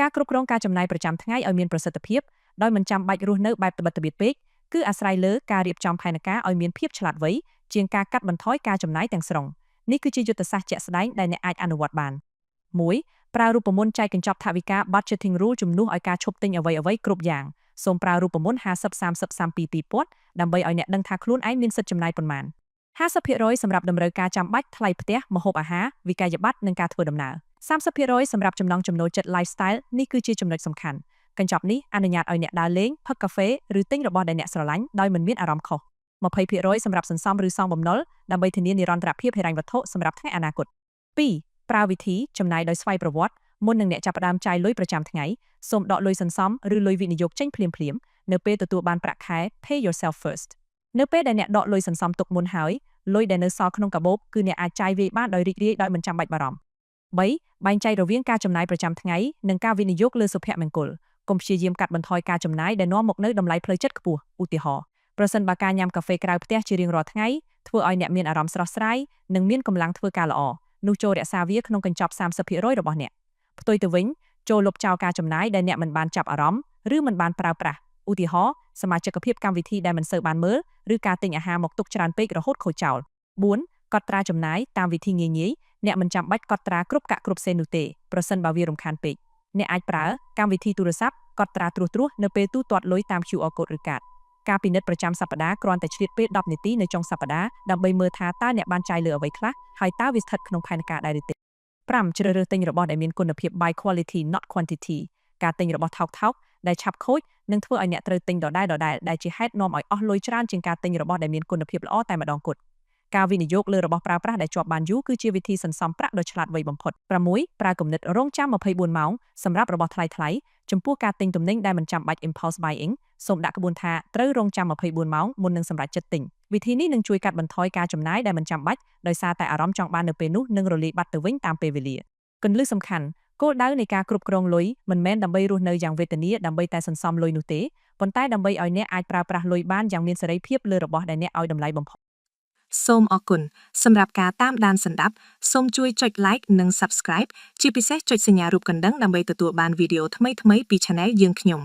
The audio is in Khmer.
ការគ្រប់គ្រងការចំណាយប្រចាំថ្ងៃឲ្យមានប្រសិទ្ធភាពដោយមិនចាំបាច់រស់នៅបែបត្បិតត្បៀតពេកគឺអាស្រ័យលើការរៀបចំផែនការឲ្យមានភាពឆ្លាតវៃជាងការកាត់បន្ថយការចំណាយទាំងស្រុងនេះគឺជាយុទ្ធសាស្ត្រជាក់ស្ដែងដែលអ្នកអាចអនុវត្តបាន 1. ប្រើរូបមន្តចែកកញ្ចប់ថវិកា budgeting rule ជំនួសឲ្យការឈប់ទិញអ្វីៗគ្រប់យ៉ាងសូមប្រើរូបមន្ត50-30-30-2000ដើម្បីឲ្យអ្នកដឹងថាខ្លួនឯងមានសិទ្ធិចំណាយប៉ុន្មាន50%សម្រាប់តម្រូវការចាំបាច់ថ្លៃផ្ទះម្ហូបអាហារវិក្កយបត្រនិងការធ្វើដំណើរ30%សម្រាប់ចំណង់ចំណូលចិត្ត lifestyle នេះគឺជាចំណុចសំខាន់កញ្ចប់នេះអនុញ្ញាតឲ្យអ្នកដើរលេងផឹកកាហ្វេឬទិញរបស់ដែលអ្នកស្រឡាញ់ដោយមិនមានអារម្មណ៍ខុស20%សម្រាប់សន្សំឬសងបំណុលដើម្បីធានានិរន្តរភាពហិរញ្ញវត្ថុសម្រាប់ថ្ងៃអនាគត2. ប្រើវិធីចំណាយដោយស្វ័យប្រវត្តិមុននឹងអ្នកចាប់ផ្ដើមចាយលុយប្រចាំថ្ងៃសូមដកលុយសន្សំឬលុយវិនិយោគចេញភ្លាមៗនៅពេលទទួលបានប្រាក់ខែ pay yourself first នៅពេលដែលអ្នកដកលុយសន្សំទុកមុនហើយលុយដែលនៅសល់ក្នុងកាបូបគឺអ្នកអាចចាយវាយបានដោយរីករាយដោយមិនចាំបាច់បារម្ភ3. បែងចែករវាងការចំណាយប្រចាំថ្ងៃនិងការវិនិយោគលើសុភមង្គលកុំព្យាយាមកាត់បន្ថយការចំណាយដែលនាំមកនូវតម្លៃផ្លូវចិត្តខ្ពស់ឧទាហរណ៍ប្រសិនបើការញ៉ាំកាហ្វេក្រៅផ្ទះជារៀងរាល់ថ្ងៃធ្វើឲ្យអ្នកមានអារម្មណ៍ស្រស់ស្រាយនិងមានកម្លាំងធ្វើការល្អនោះចូលរក្សាវាក្នុងកញ្ចប់ 30% របស់អ្នកផ្ទុយទៅវិញចូលលុបចោលការចំណាយដែលអ្នកមិនបានចាប់អារម្មណ៍ឬមិនបានប្រើប្រាស់ឧទាហរណ៍សមាជិកភាពកម្មវិធីដែលមិនសូវបានមើលឬការទិញអាហារមកទុកច្រើនពេករហូតខូចចោល 4. កត់ត្រាចំណាយតាមវិធីងាយៗអ្នកមិនចាំបាច់កត់ត្រាគ្រប់កាក់គ្រប់សេននោះទេប្រសិនបើវារំខានពេកអ្នកអាចប្រើកម្មវិធីទូរស័ព្ទកត់ត្រាត្រួសៗនៅពេលទូទាត់លុយតាម QR code ឬកាតការពិនិត្យប្រចាំសប្តាហ៍គ្រាន់តែឆ្លៀតពេល10នាទីនៅចុងសប្តាហ៍ដើម្បីមើលថាតើអ្នកបានចាយលើអ្វីខ្លះហើយតើវាស្ថិតក្នុងផែនការដែរឬទេ 5. ជ្រើសរើសទិញរបស់ដែលមានគុណភាព by quality not quantity ការទិញរបស់ថោកៗដែលឆាប់ខូចនឹងធ្វើឲ្យអ្នកត្រូវទិញដដែលៗដែលជាហេតុនាំឲ្យអស់លុយច្រើនជាងការទិញរបស់ដែលមានគុណភាពល្អតែម្ដងគត់ការវិនិយោគលើរបស់ប្រើប្រាស់ដែលជាប់បានយូរគឺជាវិធីសន្សំប្រាក់ដ៏ឆ្លាតវៃបំផុត 6. ប្រើគំនិតរងចាំ24ម៉ោងសម្រាប់របស់ថ្លៃៗចំពោះការទិញទំនិញដែលមិនចាំបាច់ impulse buying សូមដាក់ក្បួនថាត្រូវរងចាំ24ម៉ោងមុននឹងសម្រេចចិត្តទិញវិធីនេះនឹងជួយកាត់បន្ថយការចំណាយដែលមិនចាំបាច់ដោយសារតែអារម្មណ៍ចង់បាននៅពេលនោះនឹងរលាយបាត់ទៅវិញតាមពេលវេលាគន្លឹះសំខាន់គោលដៅនៃការគ្រប់គ្រងលុយមិនមែនដើម្បីរស់នៅយ៉ាងវេទនាដើម្បីតែសន្សំលុយនោះទេប៉ុន្តែដើម្បីឲ្យអ្នកអាចប្រើប្រាស់លុយបានយ៉ាងមានសេរីភាពលើរបស់ដែលអ្នកឲ្យតម្លៃបំផុតសូមអរគុណសម្រាប់ការតាមដានសន្តាប់សូមជួយចុច like និង subscribe ជាពិសេសចុចសញ្ញារូបកណ្ដឹងដើម្បីទទួលបានវីដេអូថ្មីៗពី Channel យើងខ្ញុំ